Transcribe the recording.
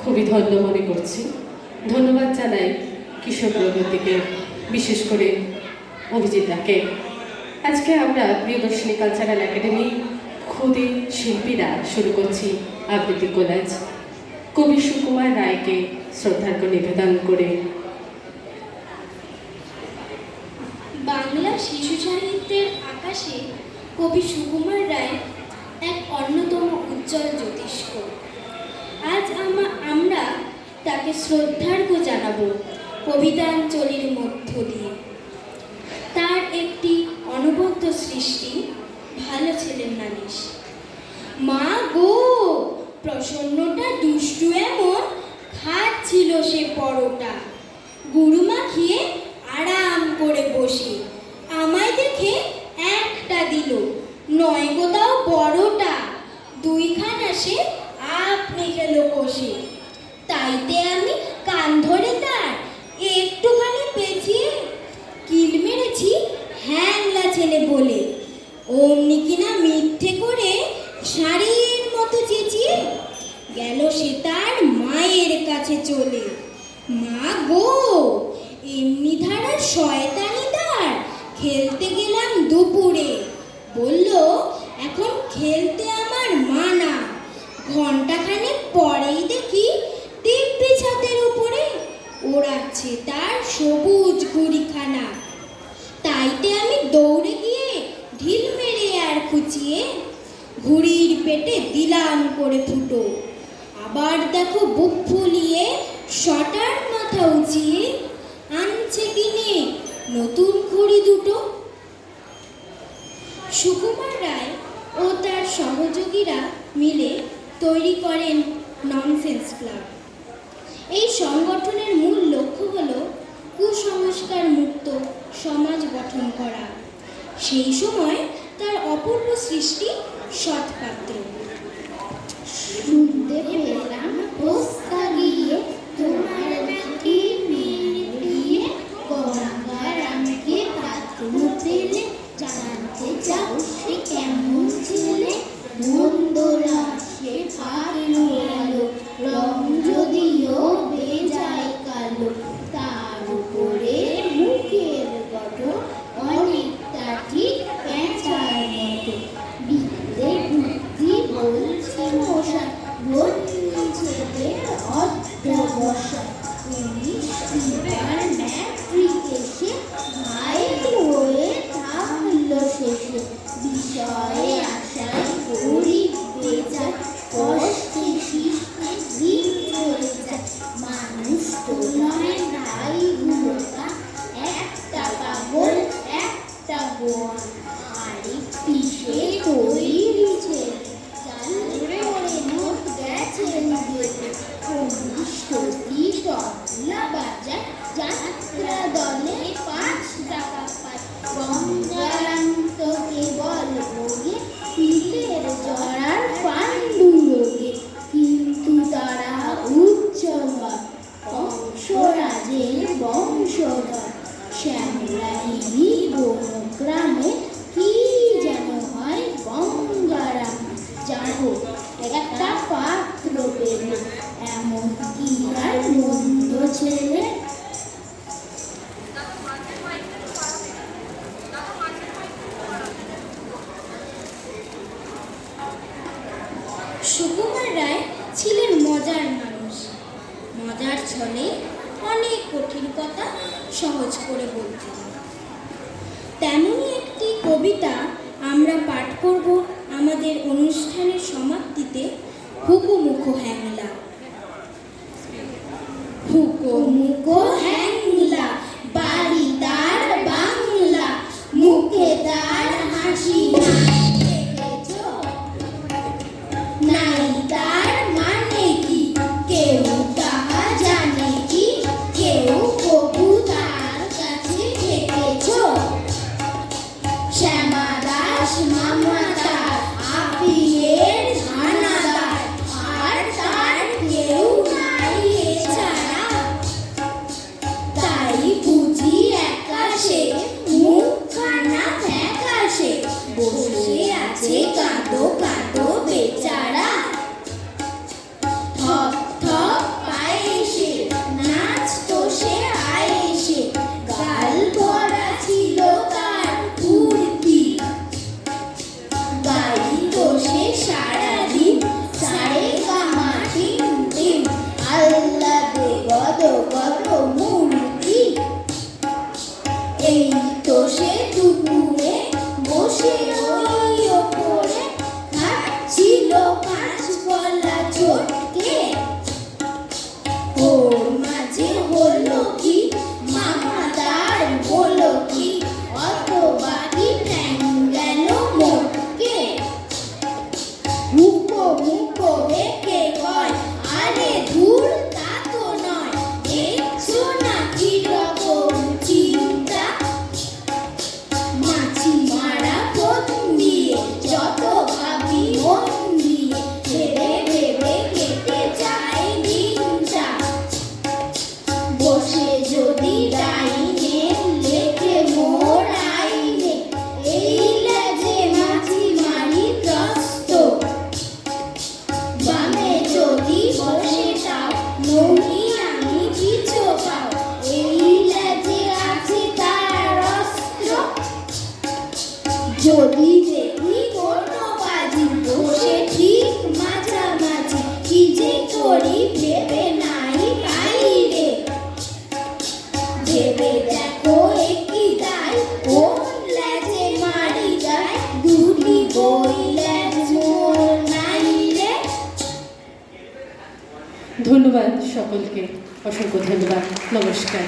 খুবই ধন্য মনে করছি। ধন্যবাদ জানাই কিশোর প্রগতিকে, বিশেষ করে অভিজিৎদাকে। আজকে আমরা প্রিয়দর্শিনী কালচারাল একাডেমি খুদে শিল্পীরা শুরু করছি আবৃত্তি কোলাজ। কবি সুকুমার রায়কে শ্রদ্ধার্ঘ্য নিবেদন করে। বাংলা শিশু সাহিত্যের আকাশে কবি সুকুমার রায় এক অন্যতম উজ্জ্বল জ্যোতিষ্ক। আজ আমরা তাকে শ্রদ্ধার্ঘ্য জানাবো কবিতাঞ্জলির মধ্য দিয়ে। তার একটি অনবদ্য সৃষ্টি ভালো ছেলের নালিশ। মা গো, প্রসন্নটা দুষ্টু এমন খাচ্ছিল সে পরোটা, গুরু মাখিয়ে আরাম করে বসে, আমায় দেখে একটা দিল, নয় গো তাও বড়টা, দুইখানা সে আপনি খেল কষে। তাইতে আমি কান ধরে তার একটুখানি পেঁচিয়ে কিল মেরেছি হ্যাংলা ছেলে বলে। অমনি কিনা মিথ্যে করে শাড়ির মতো চেঁচিয়ে গেল সে তার মায়ের কাছে চলে। মা গো, এমনি ধারা শয়তানি তার খেলতে গেলাম দুপুরে, বলল এখন খেলতে আমার মানা। ঘণ্টাখানেক পরেই দেখি দিব্যি ছাদের উপরে ওড়াচ্ছে তার সবুজ ঘুড়িখানা। তাইতে আমি দৌড়ে গিয়ে ঢিল মেরে আর খুঁচিয়ে ঘুড়ির পেটে দিলাম করে ফুটো। আবার দেখো বুক ফুলিয়ে শটার মাথা উঁচিয়ে আনছে কিনে নতুন ঘুড়ি দুটো। সুকুমার রায় ও তার সহযোগীরা মিলে তৈরি করেন ননসেন্স ক্লাব। এই সংগঠনের মূল লক্ষ্য হল কুসংস্কার মুক্ত সমাজ গঠন করা। সেই সময় তার অপূর্ব সৃষ্টি সৎপাত্র। শুনতে পেলাম পোস্তা গিয়ে তোমার নাকি মেয়ে দিয়ে গঙ্গার আমাকে পাত্র পেলে, জানতে চাও সে কেমন ছেলে, মন্দরা সে ভালো আলো, রং যদিও বেজায় কালো, তার উপরে মুখের গঠন অনেকটা ঠিক পেঁচার মতো। বিদ্যে বুদ্ধি বলছে মশা, বন্যী ছেলের অধ্যবসা। 19 ম্যাট্রিক এসে ঘায়েল হয়ে থাকলো শেষে, বিষয়ে আশায় গরিব বেজায়, কষ্টে শিষ্টে দিন চলে যায়। মানুষ তো নয় নাই গুলোটা, একটা পাগল একটা বোন, আরেকটি সে তৈরি ছেলে, চাল করে নোট গেছে নিজেতে, পুলিশ টতি তবলা বাজায়, যাত্রা দলে 5 টাকা পায়। গঙ্গারান্তকে বল ভোগে, পিলের জড়ার পাণ্ডু রোগে, কিন্তু তারা উজ্জ্বল হয় বংশরাজের বংশধর। শ্যামলাহিরি বনগ্রামে কি যেন হয় গঙ্গারাম, জানো একটা পাত্র পেল, এমন কি আর মন্দ ছেলে। সুকুমার রায় ছিলেন মজার মানুষ। মজার ছলে অনেক কঠিন কথা সহজ করে বলতেন। তেমনই একটি কবিতা আমরা পাঠ করব আমাদের অনুষ্ঠানের সমাপ্তিতে। হুকুমুখো হ্যাংলা। হুকুমুখো হ্যাংলা, বাড়ি তার বাংলা, মুখে তার হাসি নাই তার মানে কি, কেউ তাহা জানে কি, কেউ কবু তার কাছে থেকেছ। শ্যামা দাস মামা তার আপিলের ধানাদার, আর তার কেউ নাই এছাড়া। বসে ঠিক মাঝামাঝি কি যে করি ভেবে নাই পাই রে। ভেবে দেখো একই দায় কোন লেজে মারি যায়, দুটি বই লেজ মোর নাই রে। ধন্যবাদ সকলকে, অসংখ্য ধন্যবাদ, নমস্কার।